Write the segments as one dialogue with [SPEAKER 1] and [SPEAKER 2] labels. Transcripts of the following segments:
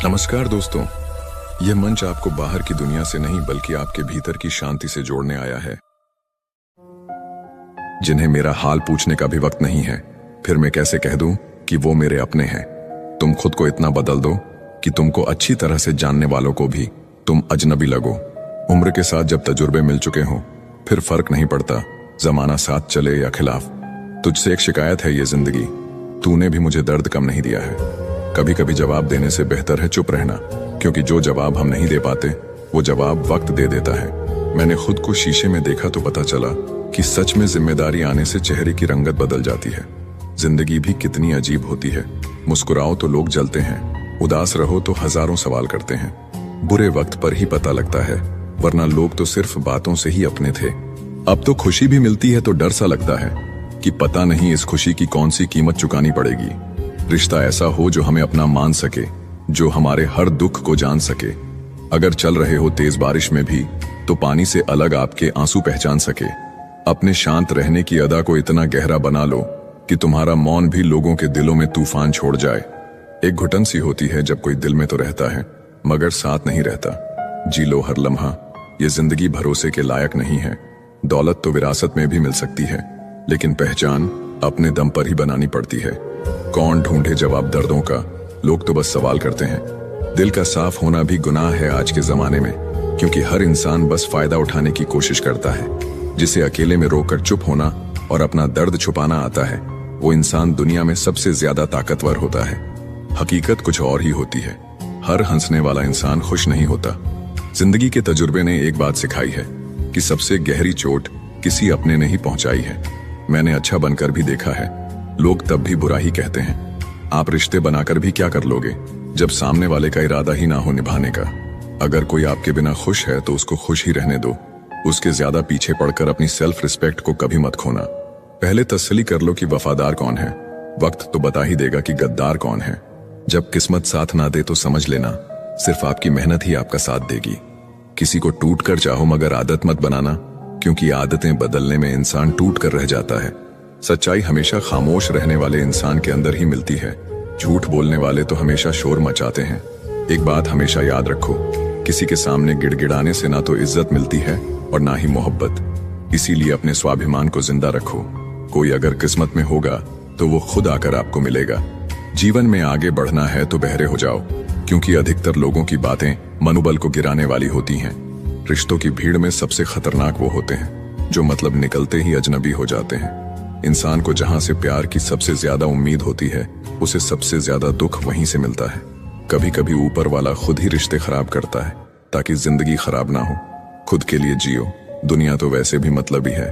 [SPEAKER 1] नमस्कार दोस्तों। यह मंच आपको बाहर की दुनिया से नहीं बल्कि आपके भीतर की शांति से जोड़ने आया है। जिन्हें मेरा हाल पूछने का भी वक्त नहीं है, फिर मैं कैसे कह दूं कि वो मेरे अपने हैं। तुम खुद को इतना बदल दो कि तुमको अच्छी तरह से जानने वालों को भी तुम अजनबी लगो। उम्र के साथ जब तजुर्बे मिल चुके हों, फिर फर्क नहीं पड़ता जमाना साथ चले या खिलाफ। तुझसे एक शिकायत है ये जिंदगी, तूने भी मुझे दर्द कम नहीं दिया है। कभी कभी जवाब देने से बेहतर है चुप रहना, क्योंकि जो जवाब हम नहीं दे पाते वो जवाब वक्त दे देता है। मैंने खुद को शीशे में देखा तो पता चला कि सच में जिम्मेदारी आने से चेहरे की रंगत बदल जाती है। जिंदगी भी कितनी अजीब होती है। मुस्कुराओ तो लोग जलते हैं, उदास रहो तो हजारों सवाल करते हैं। बुरे वक्त पर ही पता लगता है, वरना लोग तो सिर्फ बातों से ही अपने थे। अब तो खुशी भी मिलती है तो डर सा लगता है कि पता नहीं इस खुशी की कौन सी कीमत चुकानी पड़ेगी। रिश्ता ऐसा हो जो हमें अपना मान सके, जो हमारे हर दुख को जान सके। अगर चल रहे हो तेज बारिश में भी तो पानी से अलग आपके आंसू पहचान सके। अपने शांत रहने की अदा को इतना गहरा बना लो कि तुम्हारा मौन भी लोगों के दिलों में तूफान छोड़ जाए। एक घुटन सी होती है जब कोई दिल में तो रहता है मगर साथ नहीं रहता। जी लो हर लम्हा, ये जिंदगी भरोसे के लायक नहीं है। दौलत तो विरासत में भी मिल सकती है, लेकिन पहचान अपने दम पर ही बनानी पड़ती है। कौन ढूंढे जवाब दर्दों का, लोग तो बस सवाल करते हैं। दिल का साफ होना भी गुनाह है आज के जमाने में, क्योंकि हर इंसान बस फायदा उठाने की कोशिश करता है। जिसे अकेले में रोकर चुप होना और अपना दर्द छुपाना आता है, वो इंसान दुनिया में सबसे ज्यादा ताकतवर होता है। हकीकत कुछ और ही होती है। हर हंसने वाला इंसान खुश नहीं होता। जिंदगी के तजुर्बे ने एक बात सिखाई है कि सबसे गहरी चोट किसी अपने ने ही पहुंचाई है। मैंने अच्छा बनकर भी देखा है, लोग तब भी बुरा ही कहते हैं। आप रिश्ते बनाकर भी क्या कर लोगे जब सामने वाले का इरादा ही ना हो निभाने का। अगर कोई आपके बिना खुश है तो उसको खुश ही रहने दो। उसके ज्यादा पीछे पड़कर अपनी सेल्फ रिस्पेक्ट को कभी मत खोना। पहले तसल्ली कर लो कि वफादार कौन है, वक्त तो बता ही देगा कि गद्दार कौन है। जब किस्मत साथ ना दे तो समझ लेना सिर्फ आपकी मेहनत ही आपका साथ देगी। किसी को टूट कर चाहो मगर आदत मत बनाना, क्योंकि आदतें बदलने में इंसान टूट कर रह जाता है। सच्चाई हमेशा खामोश रहने वाले इंसान के अंदर ही मिलती है। झूठ बोलने वाले तो हमेशा शोर मचाते हैं। एक बात हमेशा याद रखो, किसी के सामने गिड़गिड़ाने से ना तो इज्जत मिलती है और ना ही मोहब्बत। इसीलिए अपने स्वाभिमान को जिंदा रखो। कोई अगर किस्मत में होगा तो वो खुद आकर आपको मिलेगा। जीवन में आगे बढ़ना है तो बहरे हो जाओ, क्योंकि अधिकतर लोगों की बातें मनोबल को गिराने वाली होती हैं। रिश्तों की भीड़ में सबसे खतरनाक वो होते हैं जो मतलब निकलते ही अजनबी हो जाते हैं। इंसान को जहां से प्यार की सबसे ज्यादा उम्मीद होती है, उसे सबसे ज्यादा दुख वहीं से मिलता है। कभी कभी ऊपर वाला खुद ही रिश्ते खराब करता है ताकि जिंदगी खराब ना हो। खुद के लिए जियो, दुनिया तो वैसे भी मतलबी है।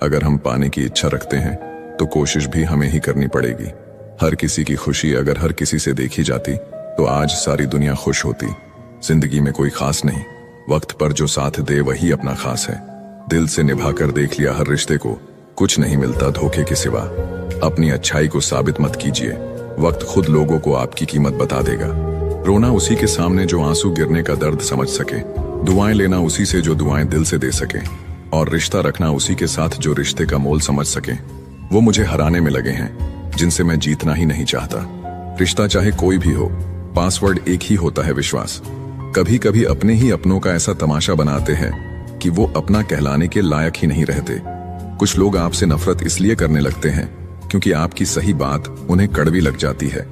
[SPEAKER 1] अगर हम पाने की इच्छा रखते हैं तो कोशिश भी हमें ही करनी पड़ेगी। हर किसी की खुशी अगर हर किसी से देखी जाती तो आज सारी दुनिया खुश होती। जिंदगी में कोई खास नहीं, वक्त पर जो साथ दे वही अपना खास है। दिल से निभाकर देख लिया हर रिश्ते को, कुछ नहीं मिलता धोखे के सिवा। अपनी अच्छाई को साबित मत कीजिए, वक्त खुद लोगों को आपकी कीमत बता देगा। रोना उसी के सामने जो आंसू गिरने का दर्द समझ सके, दुआएं लेना उसी से जो दुआएं दिल से दे सके, और रिश्ता रखना उसी के साथ जो रिश्ते का मोल समझ सके। वो मुझे हराने में लगे हैं जिनसे मैं जीतना ही नहीं चाहता। रिश्ता चाहे कोई भी हो, पासवर्ड एक ही होता है, विश्वास। कभी कभी अपने ही अपनों का ऐसा तमाशा बनाते हैं कि वो अपना कहलाने के लायक ही नहीं रहते। कुछ लोग आपसे नफरत इसलिए करने लगते हैं क्योंकि आपकी सही बात उन्हें कड़वी लग जाती है।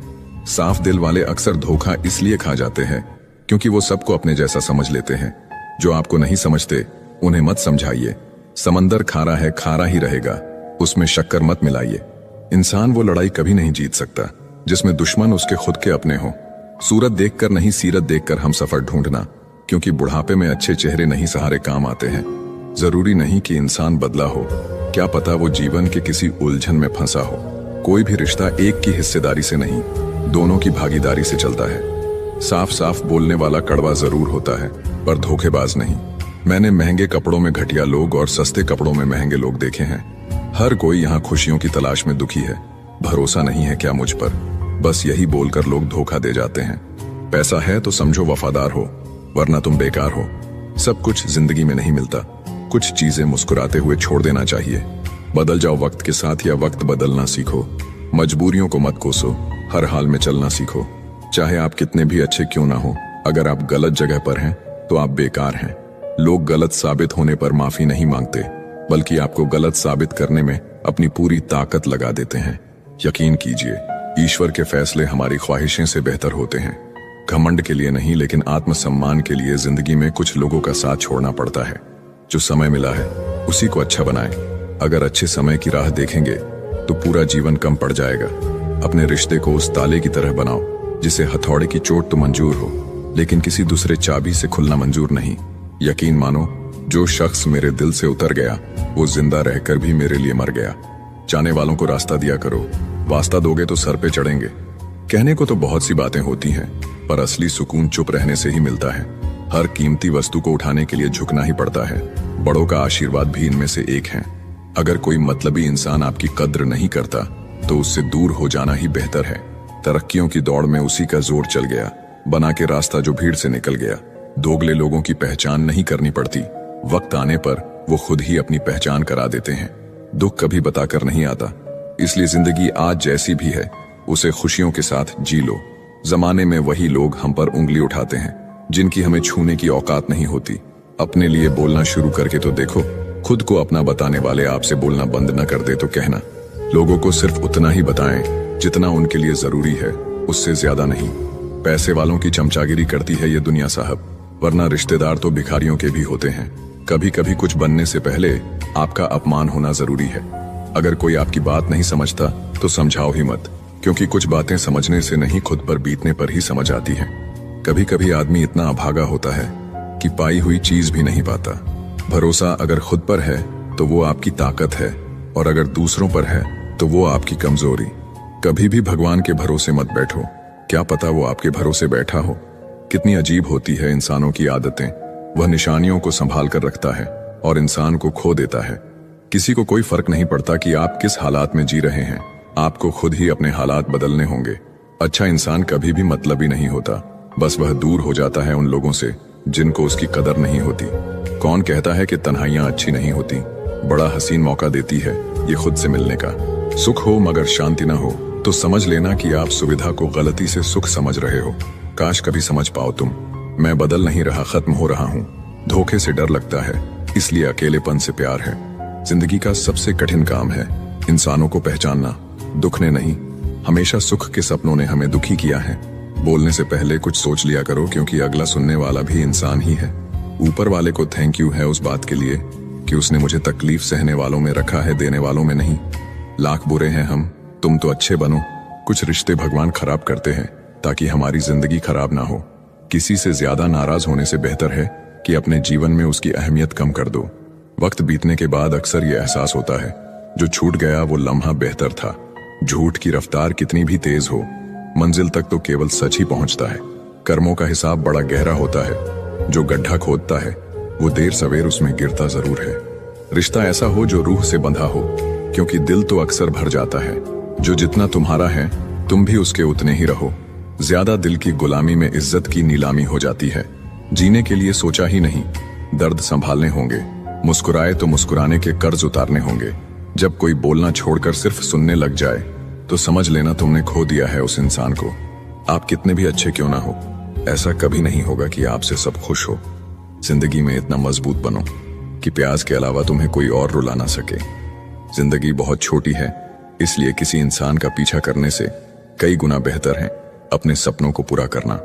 [SPEAKER 1] साफ दिल वाले अक्सर धोखा इसलिए खा जाते हैं क्योंकि वो सबको अपने जैसा समझ लेते हैं। जो आपको नहीं समझते उन्हें मत समझाइए। समंदर खारा है, खारा ही रहेगा, उसमें शक्कर मत मिलाइए। इंसान वो लड़ाई कभी नहीं जीत सकता जिसमें दुश्मन उसके खुद के अपने हो। सूरत देखकर नहीं, सीरत देखकर हम सफर ढूंढना, क्योंकि बुढ़ापे में अच्छे चेहरे नहीं सहारे काम आते हैं। जरूरी नहीं कि इंसान बदला हो, क्या पता वो जीवन के किसी उलझन में फंसा हो। कोई भी रिश्ता एक की हिस्सेदारी से नहीं, दोनों की भागीदारी से चलता है। साफ साफ बोलने वाला कड़वा जरूर होता है, पर धोखेबाज नहीं। मैंने महंगे कपड़ों में घटिया लोग और सस्ते कपड़ों में महंगे लोग देखे हैं। हर कोई यहाँ खुशियों की तलाश में दुखी है। भरोसा नहीं है क्या मुझ पर, बस यही बोलकर लोग धोखा दे जाते हैं। पैसा है तो समझो वफादार हो, वरना तुम बेकार हो। सब कुछ जिंदगी में नहीं मिलता, कुछ चीजें मुस्कुराते हुए छोड़ देना चाहिए। बदल जाओ वक्त के साथ या वक्त बदलना सीखो। मजबूरियों को मत कोसो, हर हाल में चलना सीखो, चाहे आप कितने भी अच्छे क्यों ना हो, अगर आप गलत जगह पर हैं तो आप बेकार हैं। लोग गलत साबित होने पर माफी नहीं मांगते, बल्कि आपको गलत साबित करने में अपनी पूरी ताकत लगा देते हैं। यकीन कीजिए, ईश्वर के फैसले हमारी ख्वाहिशें से बेहतर होते हैं। घमंड के लिए नहीं, लेकिन आत्मसम्मान के लिए जिंदगी में कुछ लोगों का साथ छोड़ना पड़ता है। जो समय मिला है उसी को अच्छा बनाएं। अगर अच्छे समय की राह देखेंगे तो पूरा जीवन कम पड़ जाएगा। अपने रिश्ते को उस ताले की तरह बनाओ जिसे हथौड़े की चोट तो मंजूर हो, लेकिन किसी दूसरे चाबी से खुलना मंजूर नहीं। यकीन मानो, जो शख्स मेरे दिल से उतर गया वो जिंदा रहकर भी मेरे लिए मर गया। जाने वालों को रास्ता दिया करो, वास्ता दोगे तो सर पे चढ़ेंगे। कहने को तो बहुत सी बातें होती हैं, पर असली सुकून चुप रहने से ही मिलता है। हर कीमती वस्तु को उठाने के लिए झुकना ही पड़ता है। बड़ों का आशीर्वाद भी इनमें से एक है। अगर कोई मतलबी इंसान आपकी कद्र नहीं करता तो उससे दूर हो जाना ही बेहतर है। तरक्कियों की दौड़ में उसी का जोर चल गया, बना के रास्ता जो भीड़ से निकल गया। दोगले लोगों की पहचान नहीं करनी पड़ती, वक्त आने पर वो खुद ही अपनी पहचान करा देते हैं। दुख कभी बताकर नहीं आता, इसलिए जिंदगी आज जैसी भी है उसे खुशियों के साथ जी लो। जमाने में वही लोग हम पर उंगली उठाते हैं जिनकी हमें छूने की औकात नहीं होती। अपने लिए बोलना शुरू करके तो देखो। खुद को अपना बताने वाले आपसे बोलना बंद न कर दे तो कहना। लोगों को सिर्फ उतना ही बताएं जितना उनके लिए जरूरी है, उससे ज्यादा नहीं। पैसे वालों की चमचागिरी करती है ये दुनिया साहब, वरना रिश्तेदार तो भिखारियों के भी होते हैं। कभी कभी कुछ बनने से पहले आपका अपमान होना जरूरी है। अगर कोई आपकी बात नहीं समझता तो समझाओ ही मत, क्योंकि कुछ बातें समझने से नहीं खुद पर बीतने पर ही समझ आती हैं। कभी कभी आदमी इतना अभागा होता है कि पाई हुई चीज भी नहीं पाता। भरोसा अगर खुद पर है तो वो आपकी ताकत है, और अगर दूसरों पर है तो वो आपकी कमजोरी। कभी भी भगवान के भरोसे मत बैठो, क्या पता वो आपके भरोसे बैठा हो। कितनी अजीब होती है इंसानों की आदतें। वह निशानियों को संभाल कर रखता है और इंसान को खो देता है। किसी को कोई फर्क नहीं पड़ता कि आप किस हालात में जी रहे हैं, आपको खुद ही अपने हालात बदलने होंगे। अच्छा इंसान कभी भी मतलबी नहीं होता, बस वह दूर हो जाता है उन लोगों से जिनको उसकी कदर नहीं होती। कौन कहता है कि तन्हाइयां अच्छी नहीं होती? बड़ा हसीन मौका देती है ये खुद से मिलने का। सुख हो मगर शांति ना हो तो समझ लेना कि आप सुविधा को गलती से सुख समझ रहे हो। काश कभी समझ पाओ तुम। मैं बदल नहीं रहा, खत्म हो रहा हूँ। धोखे से डर लगता है, इसलिए अकेलेपन से प्यार है। जिंदगी का सबसे कठिन काम है इंसानों को पहचानना, दुख ने नहीं। हमेशा सुख के सपनों ने हमें दुखी किया है। बोलने से पहले कुछ सोच लिया करो, क्योंकि अगला सुनने वाला भी इंसान ही है। ऊपर वाले को थैंक यू है उस बात के लिए कि उसने मुझे तकलीफ सहने वालों में रखा है, देने वालों में नहीं। लाख बुरे हैं हम, तुम तो अच्छे बनो। कुछ रिश्ते भगवान खराब करते हैं ताकि हमारी जिंदगी खराब ना हो। किसी से ज्यादा नाराज होने से बेहतर है कि अपने जीवन में उसकी अहमियत कम कर दो। वक्त बीतने के बाद अक्सर ये एहसास होता है, जो छूट गया वो लम्हा बेहतर था। झूठ की रफ्तार कितनी भी तेज हो, मंजिल तक तो केवल सच ही पहुंचता है। कर्मों का हिसाब बड़ा गहरा होता है, जो गड्ढा खोदता है वो देर सवेर उसमें गिरता जरूर है। रिश्ता ऐसा हो जो रूह से बंधा हो, क्योंकि दिल तो अक्सर भर जाता है। जो जितना तुम्हारा है तुम भी उसके उतने ही रहो। ज्यादा दिल की गुलामी में इज्जत की नीलामी हो जाती है। जीने के लिए सोचा ही नहीं, दर्द संभालने होंगे। मुस्कुराए तो मुस्कुराने के कर्ज उतारने होंगे। जब कोई बोलना छोड़कर सिर्फ सुनने लग जाए तो समझ लेना तुमने खो दिया है उस इंसान को। आप कितने भी अच्छे क्यों ना हो, ऐसा कभी नहीं होगा कि आपसे सब खुश हो। जिंदगी में इतना मजबूत बनो कि प्याज के अलावा तुम्हें कोई और रुला ना सके। जिंदगी बहुत छोटी है, इसलिए किसी इंसान का पीछा करने से कई गुना बेहतर है अपने सपनों को पूरा करना।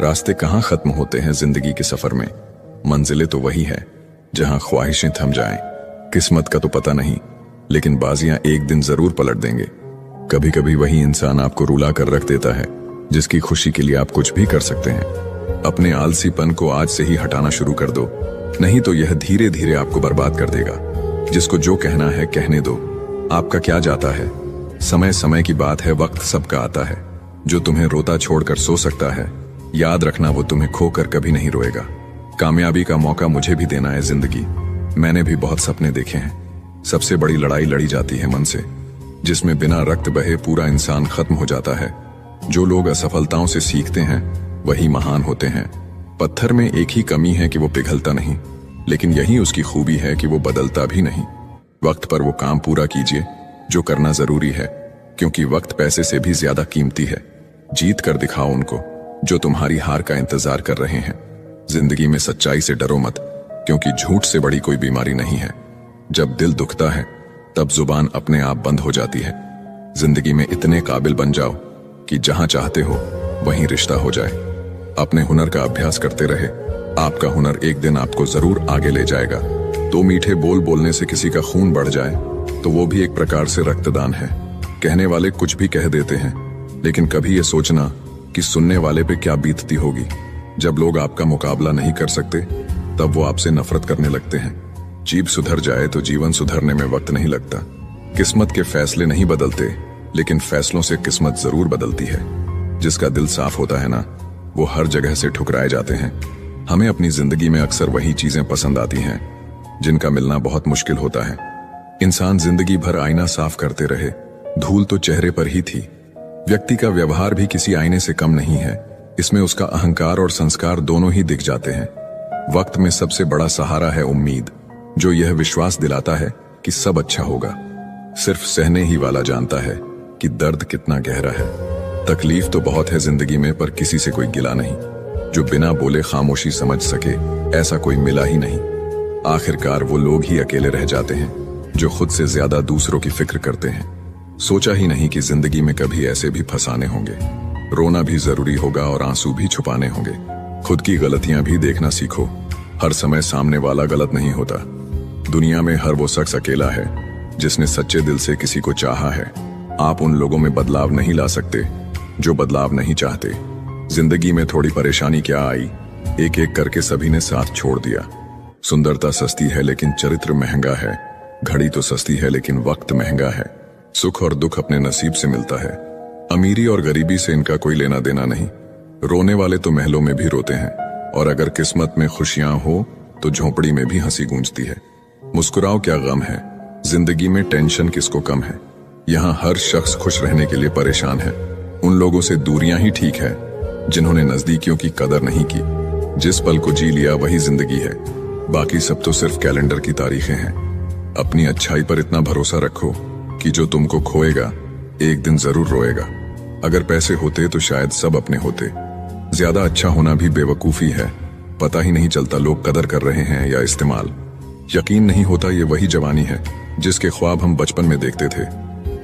[SPEAKER 1] रास्ते कहाँ खत्म होते हैं जिंदगी के सफर में, मंजिलें तो वही है जहां ख्वाहिशें थम जाएं। किस्मत का तो पता नहीं, लेकिन बाजियां एक दिन जरूर पलट देंगे। कभी कभी वही इंसान आपको रुला कर रख देता है जिसकी खुशी के लिए आप कुछ भी कर सकते हैं। अपने आलसीपन को आज से ही हटाना शुरू कर दो, नहीं तो यह धीरे धीरे आपको बर्बाद कर देगा। जिसको जो कहना है कहने दो, आपका क्या जाता है। समय समय की बात है, वक्त सबका आता है। जो तुम्हें रोता छोड़कर सो सकता है, याद रखना वो तुम्हें खोकर कभी नहीं रोएगा। कामयाबी का मौका मुझे भी देना है जिंदगी। मैंने भी बहुत सपने देखे हैं। सबसे बड़ी लड़ाई लड़ी जाती है मन से, जिसमें बिना रक्त बहे पूरा इंसान खत्म हो जाता है। जो लोग असफलताओं से सीखते हैं वही महान होते हैं। पत्थर में एक ही कमी है कि वो पिघलता नहीं, लेकिन यही उसकी खूबी है कि वो बदलता भी नहीं। वक्त पर वो काम पूरा कीजिए जो करना जरूरी है, क्योंकि वक्त पैसे से भी ज्यादा कीमती है। जीत कर दिखाओ उनको जो तुम्हारी हार का इंतजार कर रहे हैं। जिंदगी में सच्चाई से डरो मत, क्योंकि झूठ से बड़ी कोई बीमारी नहीं है। जब दिल दुखता है तब जुबान अपने आप बंद हो जाती है। जिंदगी में इतने काबिल बन जाओ कि जहां चाहते हो वहीं रिश्ता हो जाए। अपने हुनर का अभ्यास करते रहे। आपका हुनर एक दिन आपको जरूर आगे ले जाएगा। दो मीठे बोल बोलने से किसी का खून बढ़ जाए तो वो भी एक प्रकार से रक्तदान है। कहने वाले कुछ भी कह देते हैं, लेकिन कभी ये सोचना कि सुनने वाले पे क्या बीतती होगी। जब लोग आपका मुकाबला नहीं कर सकते तब वो आपसे नफरत करने लगते हैं। जीभ सुधर जाए तो जीवन सुधरने में वक्त नहीं लगता। किस्मत के फैसले नहीं बदलते, लेकिन फैसलों से किस्मत जरूर बदलती है। जिसका दिल साफ होता है ना, वो हर जगह से ठुकराए जाते हैं। हमें अपनी जिंदगी में अक्सर वही चीजें पसंद आती हैं जिनका मिलना बहुत मुश्किल होता है। इंसान जिंदगी भर आईना साफ करते रहे, धूल तो चेहरे पर ही थी। व्यक्ति का व्यवहार भी किसी आईने से कम नहीं है। इसमें उसका अहंकार और संस्कार दोनों ही दिख जाते हैं। वक्त में सबसे बड़ा सहारा है उम्मीद, जो यह विश्वास दिलाता है कि सब अच्छा होगा। सिर्फ सहने ही वाला जानता है कि दर्द कितना गहरा है। तकलीफ तो बहुत है जिंदगी में, पर किसी से कोई गिला नहीं। जो बिना बोले खामोशी समझ सके, ऐसा कोई मिला ही नहीं। आखिरकार वो लोग ही अकेले रह जाते हैं जो खुद से ज्यादा दूसरों की फिक्र करते हैं। सोचा ही नहीं कि जिंदगी में कभी ऐसे भी फंसाने होंगे। रोना भी जरूरी होगा और आंसू भी छुपाने होंगे। खुद की गलतियां भी देखना सीखो। हर समय सामने वाला गलत नहीं होता। दुनिया में हर वो शख्स अकेला है जिसने सच्चे दिल से किसी को चाहा है। आप उन लोगों में बदलाव नहीं ला सकते जो बदलाव नहीं चाहते। जिंदगी में थोड़ी परेशानी क्या आई, एक एक करके सभी ने साथ छोड़ दिया। सुंदरता सस्ती है लेकिन चरित्र महंगा है। घड़ी तो सस्ती है लेकिन वक्त महंगा है। सुख और दुख अपने नसीब से मिलता है। अमीरी और गरीबी से इनका कोई लेना देना नहीं। रोने वाले तो महलों में भी रोते हैं, और अगर किस्मत में खुशियां हो तो झोंपड़ी में भी हंसी गूंजती है। मुस्कुराओ, क्या गम है। जिंदगी में टेंशन किसको कम है। यहाँ हर शख्स खुश रहने के लिए परेशान है। उन लोगों से दूरियां ही ठीक है जिन्होंने नजदीकियों की कदर नहीं की। जिस पल को जी लिया वही जिंदगी है, बाकी सब तो सिर्फ कैलेंडर की तारीखें हैं। अपनी अच्छाई पर इतना भरोसा रखो कि जो तुमको खोएगा एक दिन जरूर रोएगा। अगर पैसे होते तो शायद सब अपने होते। ज्यादा अच्छा होना भी बेवकूफी है। पता ही नहीं चलता लोग कदर कर रहे हैं या इस्तेमाल। यकीन नहीं होता ये वही जवानी है जिसके ख्वाब हम बचपन में देखते थे।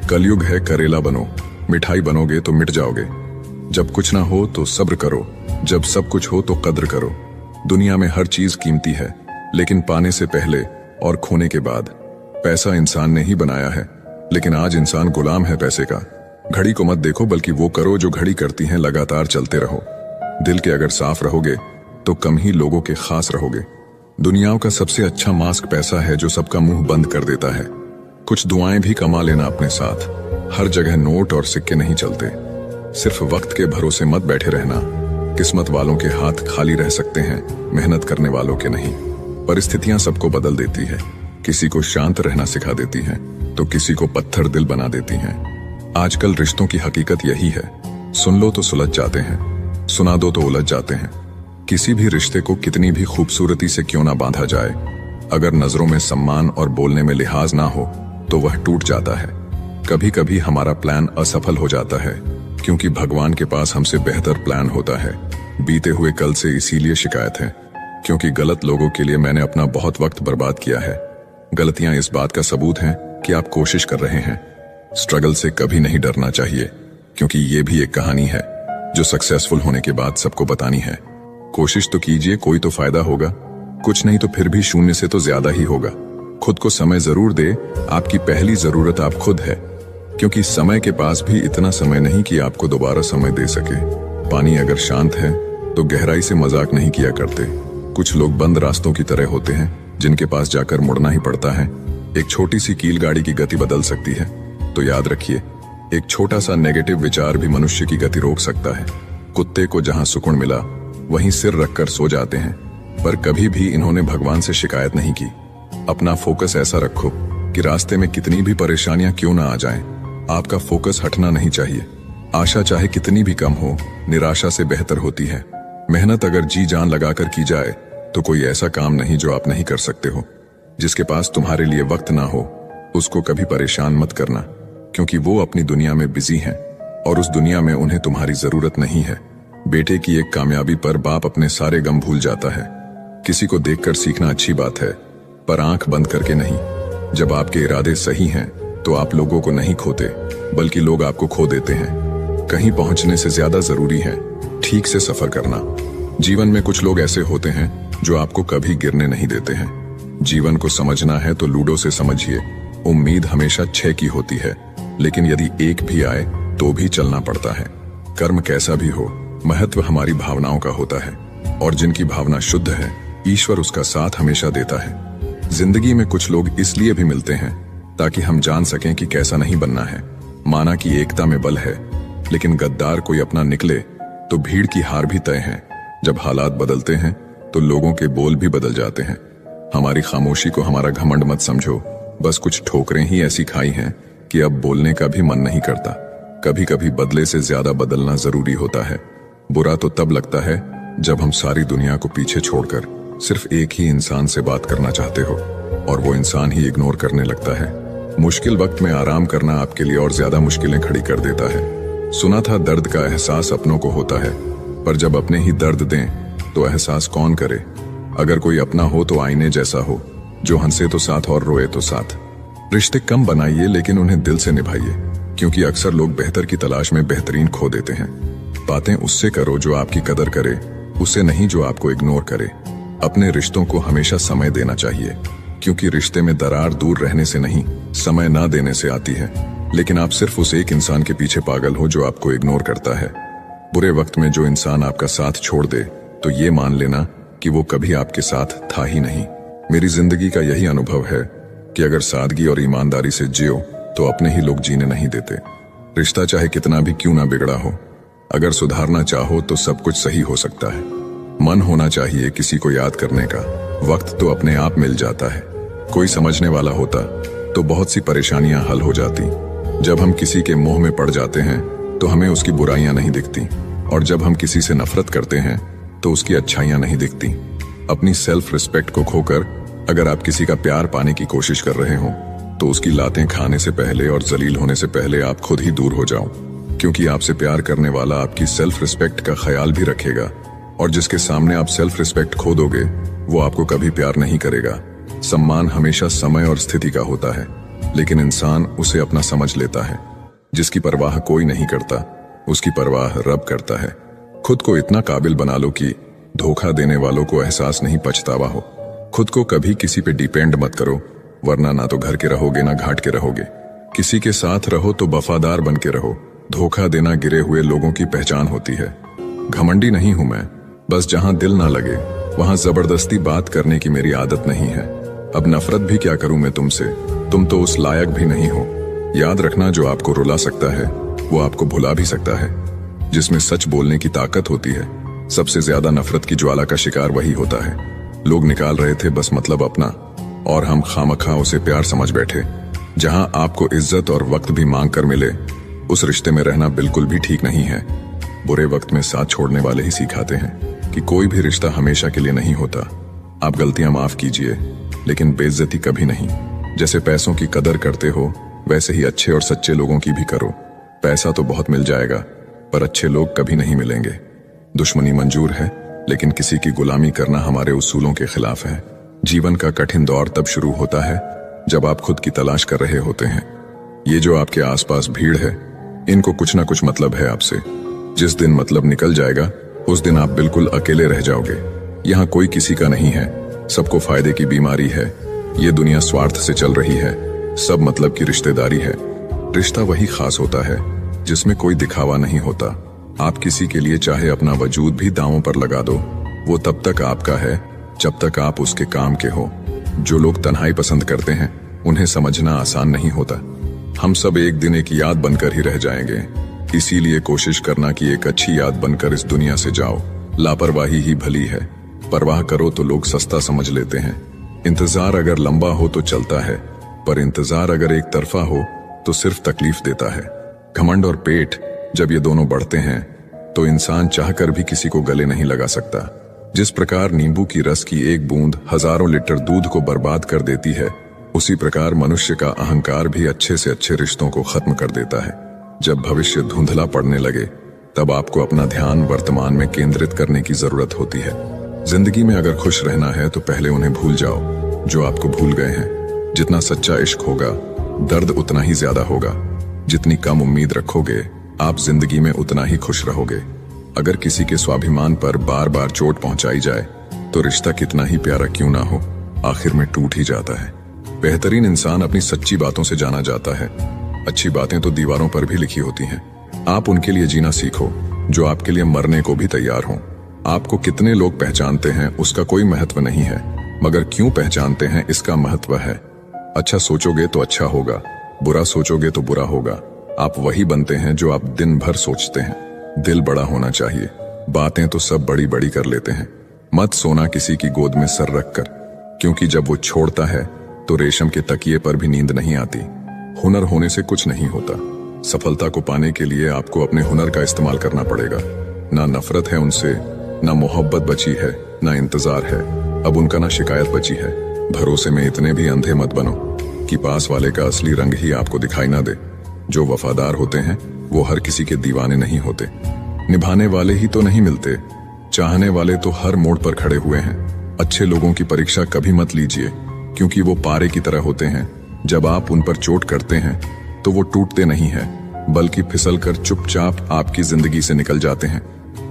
[SPEAKER 1] कलयुग है, करेला बनो। मिठाई बनोगे तो मिट जाओगे। जब कुछ ना हो तो सब्र करो, जब सब कुछ हो तो कद्र करो। दुनिया में हर चीज कीमती है, लेकिन पाने से पहले और खोने के बाद। पैसा इंसान ने ही बनाया है, लेकिन आज इंसान गुलाम है पैसे का। घड़ी को मत देखो, बल्कि वो करो जो घड़ी करती है। लगातार चलते रहो। दिल के अगर साफ रहोगे तो कम ही लोगों के खास रहोगे। दुनिया का सबसे अच्छा मास्क पैसा है, जो सबका मुंह बंद कर देता है। कुछ दुआएं भी कमा लेना अपने साथ। हर जगह नोट और सिक्के नहीं चलते। सिर्फ वक्त के भरोसे मत बैठे रहना। किस्मत वालों के हाथ खाली रह सकते हैं, मेहनत करने वालों के नहीं। परिस्थितियां सबको बदल देती है। किसी को शांत रहना सिखा देती हैं, तो किसी को पत्थर दिल बना देती हैं। आजकल रिश्तों की हकीकत यही है। सुन लो तो सुलझ जाते हैं, सुना दो तो उलझ जाते हैं। किसी भी रिश्ते को कितनी भी खूबसूरती से क्यों ना बांधा जाए, अगर नजरों में सम्मान और बोलने में लिहाज ना हो तो वह टूट जाता है। कभी कभी हमारा प्लान असफल हो जाता है, क्योंकि भगवान के पास हमसे बेहतर प्लान होता है। बीते हुए कल से इसीलिए शिकायत है, क्योंकि गलत लोगों के लिए मैंने अपना बहुत वक्त बर्बाद किया है। गलतियां इस बात का सबूत हैं कि आप कोशिश कर रहे हैं। स्ट्रगल से कभी नहीं डरना चाहिए, क्योंकि ये भी एक कहानी है जो सक्सेसफुल होने के बाद सबको बतानी है। कोशिश तो कीजिए, कोई तो फायदा होगा। कुछ नहीं तो फिर भी शून्य से तो ज्यादा ही होगा। खुद को समय जरूर दे। आपकी पहली जरूरत आप खुद है, क्योंकि समय के पास भी इतना समय नहीं कि आपको दोबारा समय दे सके। पानी अगर शांत है तो गहराई से मजाक नहीं किया करते। कुछ लोग बंद रास्तों की तरह होते हैं, जिनके पास जाकर मुड़ना ही पड़ता है। एक छोटी सी कील गाड़ी की गति बदल सकती है, तो याद रखिए, एक छोटा सा नेगेटिव विचार भी मनुष्य की गति रोक सकता है। कुत्ते को जहां सुकून मिला वहीं सिर रखकर सो जाते हैं, पर कभी भी इन्होंने भगवान से शिकायत नहीं की। अपना फोकस ऐसा रखो कि रास्ते में कितनी भी परेशानियां क्यों ना आ जाएं, आपका फोकस हटना नहीं चाहिए। आशा चाहे कितनी भी कम हो, निराशा से बेहतर होती है। मेहनत अगर जी जान लगाकर की जाए तो कोई ऐसा काम नहीं जो आप नहीं कर सकते हो। जिसके पास तुम्हारे लिए वक्त ना हो, उसको कभी परेशान मत करना, क्योंकि वो अपनी दुनिया में बिजी हैं। और उस दुनिया में उन्हें तुम्हारी जरूरत नहीं है। बेटे की एक कामयाबी पर बाप अपने सारे गम भूल जाता है। किसी को देखकर सीखना अच्छी बात है, पर आंख बंद करके नहीं। जब आपके इरादे सही हैं तो आप लोगों को नहीं खोते, बल्कि लोग आपको खो देते हैं। कहीं पहुंचने से ज्यादा जरूरी है ठीक से सफर करना। जीवन में कुछ लोग ऐसे होते हैं जो आपको कभी गिरने नहीं देते हैं। जीवन को समझना है तो लूडो से समझिए। उम्मीद हमेशा 6 की होती है, लेकिन यदि 1 भी आए तो भी चलना पड़ता है। कर्म कैसा भी हो, महत्व हमारी भावनाओं का होता है, और जिनकी भावना शुद्ध है ईश्वर उसका साथ हमेशा देता है। जिंदगी में कुछ लोग इसलिए भी मिलते हैं ताकि हम जान सकें कि कैसा नहीं बनना है। माना कि एकता में बल है, लेकिन गद्दार कोई अपना निकले तो भीड़ की हार भी तय है। जब हालात बदलते हैं तो लोगों के बोल भी बदल जाते हैं। हमारी खामोशी को हमारा घमंड मत समझो, बस कुछ ठोकरें ही ऐसी खाई हैं कि अब बोलने का भी मन नहीं करता। कभी कभी बदले से ज्यादा बदलना जरूरी होता है। बुरा तो तब लगता है जब हम सारी दुनिया को पीछे छोड़कर सिर्फ एक ही इंसान से बात करना चाहते हो और वो इंसान ही इग्नोर करने लगता है। मुश्किल वक्त में आराम करना आपके लिए और ज्यादा मुश्किलें खड़ी कर देता है। सुना था दर्द का एहसास अपनों को होता है, पर जब अपने ही दर्द दें तो एहसास कौन करे। अगर कोई अपना हो तो आईने जैसा हो, जो हंसे तो साथ और रोए तो साथ। रिश्ते कम बनाइए लेकिन उन्हें दिल से निभाइए, क्योंकि अक्सर लोग बेहतर की तलाश में बेहतरीन खो देते हैं। बातें उससे करो जो आपकी कदर करे, उससे नहीं जो आपको इग्नोर करे। अपने रिश्तों को हमेशा समय देना चाहिए, क्योंकि रिश्ते में दरार दूर रहने से नहीं, समय ना देने से आती है। लेकिन आप सिर्फ उस एक इंसान के पीछे पागल हो जो आपको इग्नोर करता है। बुरे वक्त में जो इंसान आपका साथ छोड़ दे तो ये मान लेना कि वो कभी आपके साथ था ही नहीं। मेरी जिंदगी का यही अनुभव है कि अगर सादगी और ईमानदारी से जियो तो अपने ही लोग जीने नहीं देते। रिश्ता चाहे कितना भी क्यों ना बिगड़ा हो, अगर सुधारना चाहो तो सब कुछ सही हो सकता है। मन होना चाहिए किसी को याद करने का, वक्त तो अपने आप मिल जाता है। कोई समझने वाला होता तो बहुत सी परेशानियां हल हो जाती। जब हम किसी के मोह में पड़ जाते हैं तो हमें उसकी बुराइयां नहीं दिखती, और जब हम किसी से नफरत करते हैं तो उसकी अच्छाइयां नहीं दिखती। अपनी सेल्फ रिस्पेक्ट को खोकर अगर आप किसी का प्यार पाने की कोशिश कर रहे हो तो उसकी लातें खाने से पहले और जलील होने से पहले आप खुद ही दूर हो जाओ, क्योंकि आपसे प्यार करने वाला आपकी सेल्फ रिस्पेक्ट का ख्याल भी रखेगा, और जिसके सामने आप सेल्फ रिस्पेक्ट खो दोगे वो आपको कभी प्यार नहीं करेगा। सम्मान हमेशा समय और स्थिति का होता है, लेकिन इंसान उसे अपना समझ लेता है। जिसकी परवाह कोई नहीं करता, उसकी परवाह रब करता है। खुद को इतना काबिल बना लो कि धोखा देने वालों को एहसास नहीं पछतावा हो। खुद को कभी किसी पे डिपेंड मत करो, वरना ना तो घर के रहोगे ना घाट के रहोगे। किसी के साथ रहो तो वफादार बन के रहो। धोखा देना गिरे हुए लोगों की पहचान होती है। घमंडी नहीं हूं मैं, बस जहां दिल ना लगे वहां जबरदस्ती बात करने की मेरी आदत नहीं है। अब नफरत भी क्या करूं मैं तुमसे, तुम तो उस लायक भी नहीं हो। याद रखना, जो आपको रुला सकता है वो आपको भुला भी सकता है। जिसमें सच बोलने की ताकत होती है, सबसे ज्यादा नफरत की ज्वाला का शिकार वही होता है। लोग निकाल रहे थे बस मतलब अपना, और हम खामखा उसे प्यार समझ बैठे। जहां आपको इज्जत और वक्त भी मांग कर मिले, उस रिश्ते में रहना बिल्कुल भी ठीक नहीं है। बुरे वक्त में साथ छोड़ने वाले ही सिखाते हैं कि कोई भी रिश्ता हमेशा के लिए नहीं होता। आप गलतियां माफ कीजिए, लेकिन बेइज्जती कभी नहीं। जैसे पैसों की कदर करते हो, वैसे ही अच्छे और सच्चे लोगों की भी करो। पैसा तो बहुत मिल जाएगा, पर अच्छे लोग कभी नहीं मिलेंगे। दुश्मनी मंजूर है, लेकिन किसी की गुलामी करना हमारे उसूलों के खिलाफ है। जीवन का कठिन दौर तब शुरू होता है जब आप खुद की तलाश कर रहे होते हैं। ये जो आपके आसपास भीड़ है, इनको कुछ ना कुछ मतलब है आपसे। जिस दिन मतलब निकल जाएगा, उस दिन आप बिल्कुल अकेले रह जाओगे। यहाँ कोई किसी का नहीं है, सबको फायदे की बीमारी है। ये दुनिया स्वार्थ से चल रही है, सब मतलब की रिश्तेदारी है। रिश्ता वही खास होता है जिसमें कोई दिखावा नहीं होता। आप किसी के लिए चाहे अपना वजूद भी दांवों पर लगा दो, वो तब तक आपका है जब तक आप उसके काम के हो। जो लोग तन्हाई पसंद करते हैं, उन्हें समझना आसान नहीं होता। हम सब एक दिन एक याद बनकर ही रह जाएंगे, इसीलिए कोशिश करना कि एक अच्छी याद बनकर इस दुनिया से जाओ। लापरवाही ही भली है, परवाह करो तो लोग सस्ता समझ लेते हैं। इंतजार अगर लंबा हो तो चलता है, पर इंतजार अगर एक तरफा हो तो सिर्फ तकलीफ देता है। घमंड और पेट जब ये दोनों बढ़ते हैं तो इंसान चाहकर भी किसी को गले नहीं लगा सकता। जिस प्रकार नींबू की रस की एक बूंद हजारों लीटर दूध को बर्बाद कर देती है, उसी प्रकार मनुष्य का अहंकार भी अच्छे से अच्छे रिश्तों को खत्म कर देता है। जब भविष्य धुंधला पड़ने लगे तब आपको अपना ध्यान वर्तमान में केंद्रित करने की जरूरत होती है। जिंदगी में अगर खुश रहना है तो पहले उन्हें भूल जाओ जो आपको भूल गए हैं। जितना सच्चा इश्क होगा दर्द उतना ही ज्यादा होगा। जितनी कम उम्मीद रखोगे आप जिंदगी में उतना ही खुश रहोगे। अगर किसी के स्वाभिमान पर बार बार चोट पहुंचाई जाए तो रिश्ता कितना ही प्यारा क्यों ना हो आखिर में टूट ही जाता है। बेहतरीन इंसान अपनी सच्ची बातों से जाना जाता है। अच्छी बातें तो दीवारों पर भी लिखी होती हैं। आप उनके लिए जीना सीखो जो आपके लिए मरने को भी तैयार हों। आपको कितने लोग पहचानते हैं उसका कोई महत्व नहीं है, मगर क्यों पहचानते हैं इसका महत्व है। अच्छा सोचोगे तो अच्छा होगा, बुरा सोचोगे तो बुरा होगा। आप वही बनते हैं जो आप दिन भर सोचते हैं। दिल बड़ा होना चाहिए, बातें तो सब बड़ी बड़ी कर लेते हैं। मत सोना किसी की गोद में सर रखकर, क्योंकि जब वो छोड़ता है तो रेशम के तकिए पर भी नींद नहीं आती। हुनर होने से कुछ नहीं होता। सफलता को पाने के लिए आपको अपने हुनर का इस्तेमाल करना पड़ेगा। ना नफरत है उनसे, ना मोहब्बत बची है, ना इंतजार है, अब उनका ना शिकायत बची है। भरोसे में इतने भी अंधे मत बनो कि पास वाले का असली रंग ही आपको दिखाई ना दे। जो वफादार होते हैं वो हर किसी के दीवाने नहीं होते। निभाने वाले ही तो नहीं मिलते, चाहने वाले तो हर मोड़ पर खड़े हुए हैं। अच्छे लोगों की परीक्षा कभी मत लीजिए, क्योंकि वो पारे की तरह होते हैं। जब आप उन पर चोट करते हैं तो वो टूटते नहीं हैं, बल्कि फिसलकर चुपचाप आपकी जिंदगी से निकल जाते हैं।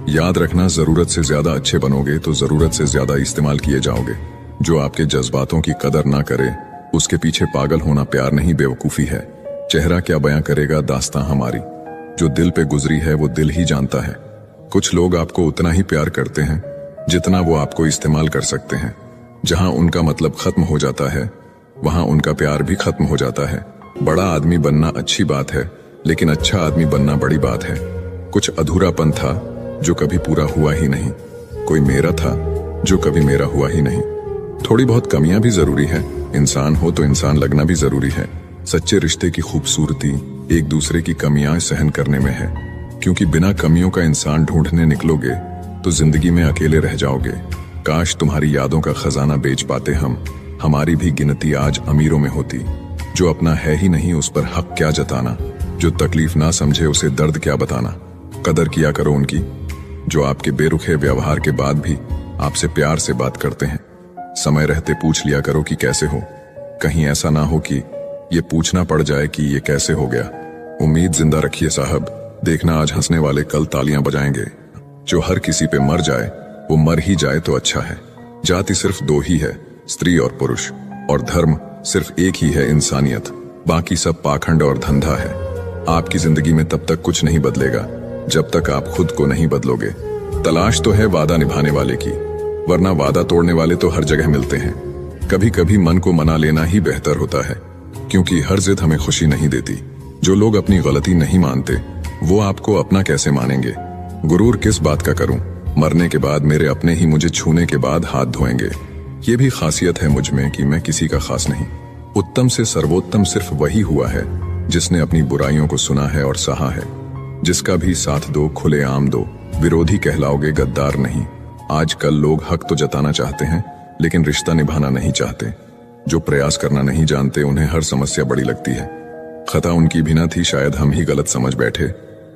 [SPEAKER 1] याद रखना, जरूरत से ज्यादा अच्छे बनोगे तो जरूरत से ज्यादा इस्तेमाल किए जाओगे। जो आपके जज्बातों की कदर ना करे उसके पीछे पागल होना प्यार नहीं बेवकूफी है। चेहरा क्या बयां करेगा दास्तां हमारी, जो दिल पे गुजरी है वो दिल ही जानता है। कुछ लोग आपको उतना ही प्यार करते हैं जितना वो आपको इस्तेमाल कर सकते हैं। जहां उनका मतलब खत्म हो जाता है वहां उनका प्यार भी खत्म हो जाता है। बड़ा आदमी बनना अच्छी बात है, लेकिन अच्छा आदमी बनना बड़ी बात है। कुछ अधूरापन था जो कभी पूरा हुआ ही नहीं। कोई मेरा था जो कभी मेरा हुआ ही नहीं। थोड़ी बहुत कमियां भी जरूरी है, इंसान हो तो इंसान लगना भी जरूरी है। सच्चे रिश्ते की खूबसूरती एक दूसरे की कमियां सहन करने में है, क्योंकि बिना कमियों का इंसान ढूंढने निकलोगे तो जिंदगी में अकेले रह जाओगे। काश तुम्हारी यादों का खजाना बेच पाते हम, हमारी भी गिनती आज अमीरों में होती। जो अपना है ही नहीं उस पर हक क्या जताना, जो तकलीफ ना समझे उसे दर्द क्या बताना। कदर किया करो उनकी जो आपके बेरुखे व्यवहार के बाद भी आपसे प्यार से बात करते हैं। समय रहते पूछ लिया करो कि कैसे हो, कहीं ऐसा ना हो कि ये पूछना पड़ जाए कि ये कैसे हो गया। उम्मीद जिंदा रखिए साहब, देखना आज हंसने वाले कल तालियां बजाएंगे। जो हर किसी पे मर जाए वो मर ही जाए तो अच्छा है। जाति सिर्फ दो ही है, स्त्री और पुरुष, और धर्म सिर्फ एक ही है, इंसानियत। बाकी सब पाखंड और धंधा है। आपकी जिंदगी में तब तक कुछ नहीं बदलेगा जब तक आप खुद को नहीं बदलोगे। तलाश तो है वादा निभाने वाले की, वरना वादा तोड़ने वाले तो हर जगह मिलते हैं। कभी कभी मन को मना लेना ही बेहतर होता है, क्योंकि हर जिद हमें खुशी नहीं देती। जो लोग अपनी गलती नहीं मानते वो आपको अपना कैसे मानेंगे। गुरूर किस बात का करूं, मरने के बाद मेरे अपने ही मुझे छूने के बाद हाथ धोएंगे। ये भी खासियत है मुझ में कि मैं किसी का खास नहीं। उत्तम से सर्वोत्तम सिर्फ वही हुआ है जिसने अपनी बुराइयों को सुना है और सहा है। जिसका भी साथ दो खुले आम दो, विरोधी कहलाओगे गद्दार नहीं। आजकल लोग हक तो जताना चाहते हैं लेकिन रिश्ता निभाना नहीं चाहते। जो प्रयास करना नहीं जानते उन्हें हर समस्या बड़ी लगती है। खता उनकी भी न थी, शायद हम ही गलत समझ बैठे।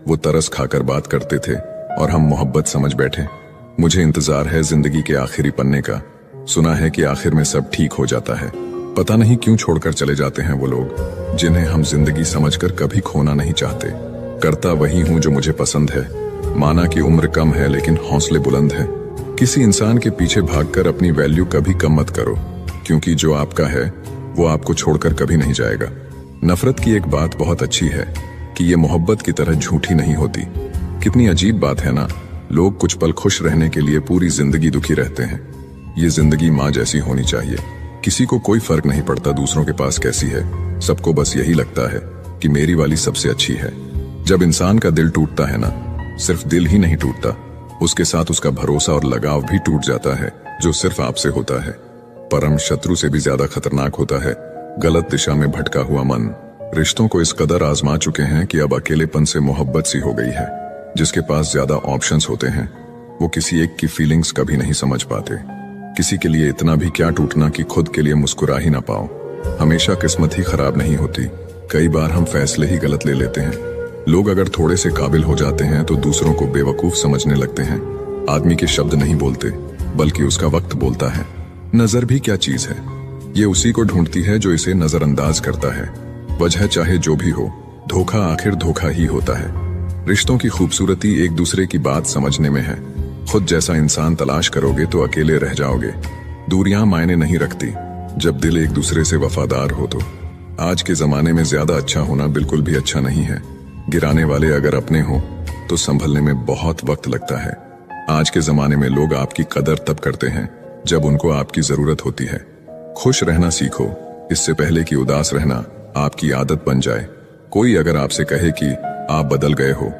[SPEAKER 1] वो तरस खाकर बात करते थे और हम मोहब्बत समझ बैठे। मुझे इंतजार है जिंदगी के आखिरी पन्ने का। सुना है कि आखिर में सब ठीक हो जाता है। पता नहीं क्यों छोड़कर चले जाते हैं वो लोग जिन्हें हम जिंदगी समझकर कभी खोना नहीं चाहते। करता वही हूं जो मुझे पसंद है। माना कि उम्र कम है लेकिन हौसले बुलंद है। किसी इंसान के पीछे भागकर अपनी वैल्यू कभी कम मत करो, क्योंकि जो आपका है वो आपको छोड़कर कभी नहीं जाएगा। नफरत की एक बात बहुत अच्छी है कि ये मोहब्बत की तरह झूठी नहीं होती। कितनी अजीब बात है ना, लोग कुछ पल खुश रहने के लिए पूरी जिंदगी दुखी रहते हैं। ये जिंदगी माँ जैसी होनी चाहिए। किसी को कोई फर्क नहीं पड़ता दूसरों के पास कैसी है, सबको बस यही लगता है कि मेरी वाली सबसे अच्छी है। जब इंसान का दिल टूटता है ना, सिर्फ दिल ही नहीं टूटता, उसके साथ उसका भरोसा और लगाव भी टूट जाता है, जो सिर्फ आपसे होता है। परम शत्रु से भी ज्यादा खतरनाक होता है गलत दिशा में भटका हुआ मन। रिश्तों को इस कदर आजमा चुके हैं कि अब अकेलेपन से मोहब्बत सी हो गई है। जिसके पास ज्यादा ऑप्शंस होते हैं वो किसी एक की फीलिंग्स कभी नहीं समझ पाते। किसी के लिए इतना भी क्या टूटना कि खुद के लिए मुस्कुरा ही ना पाओ। हमेशा किस्मत ही खराब नहीं होती, कई बार हम फैसले ही गलत ले लेते हैं। लोग अगर थोड़े से काबिल हो जाते हैं तो दूसरों को बेवकूफ समझने लगते हैं। आदमी के शब्द नहीं बोलते, बल्कि उसका वक्त बोलता है। नजर भी क्या चीज है, ये उसी को ढूंढती है जो इसे नजरअंदाज करता है। वजह चाहे जो भी हो, धोखा आखिर धोखा ही होता है। रिश्तों की खूबसूरती एक दूसरे की बात समझने में है। खुद जैसा इंसान तलाश करोगे तो अकेले रह जाओगे। दूरियां मायने नहीं रखती जब दिल एक दूसरे से वफादार हो तो। आज के जमाने में ज्यादा अच्छा होना बिल्कुल भी अच्छा नहीं है। गिराने वाले अगर अपने हो तो संभलने में बहुत वक्त लगता है। आज के जमाने में लोग आपकी कदर तब करते हैं जब उनको आपकी जरूरत होती है। खुश रहना सीखो, इससे पहले कि उदास रहना आपकी आदत बन जाए। कोई अगर आपसे कहे कि आप बदल गए हो,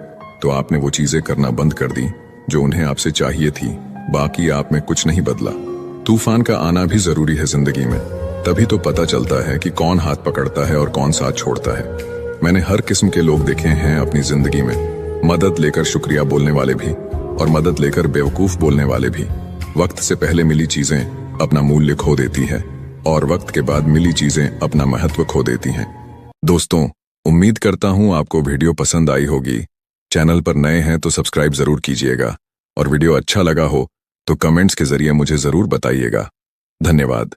[SPEAKER 1] तो आपने वो चीजें करना बंद कर दी जो उन्हें आपसे चाहिए थी। बाकी आप में कुछ नहीं बदला। तूफान का आना भी जरूरी है जिंदगी में, तभी तो पता चलता है कि कौन हाथ पकड़ता है और कौन साथ छोड़ता है। मैंने हर किस्म के लोग देखे हैं अपनी जिंदगी में, मदद लेकर शुक्रिया बोलने वाले भी और मदद लेकर बेवकूफ बोलने वाले भी। वक्त से पहले मिली चीजें अपना मूल्य खो देती है और वक्त के बाद मिली चीजें अपना महत्व खो देती हैं। दोस्तों, उम्मीद करता हूं आपको वीडियो पसंद आई होगी। चैनल पर नए हैं तो सब्सक्राइब जरूर कीजिएगा और वीडियो अच्छा लगा हो तो कमेंट्स के जरिए मुझे जरूर बताइएगा। धन्यवाद।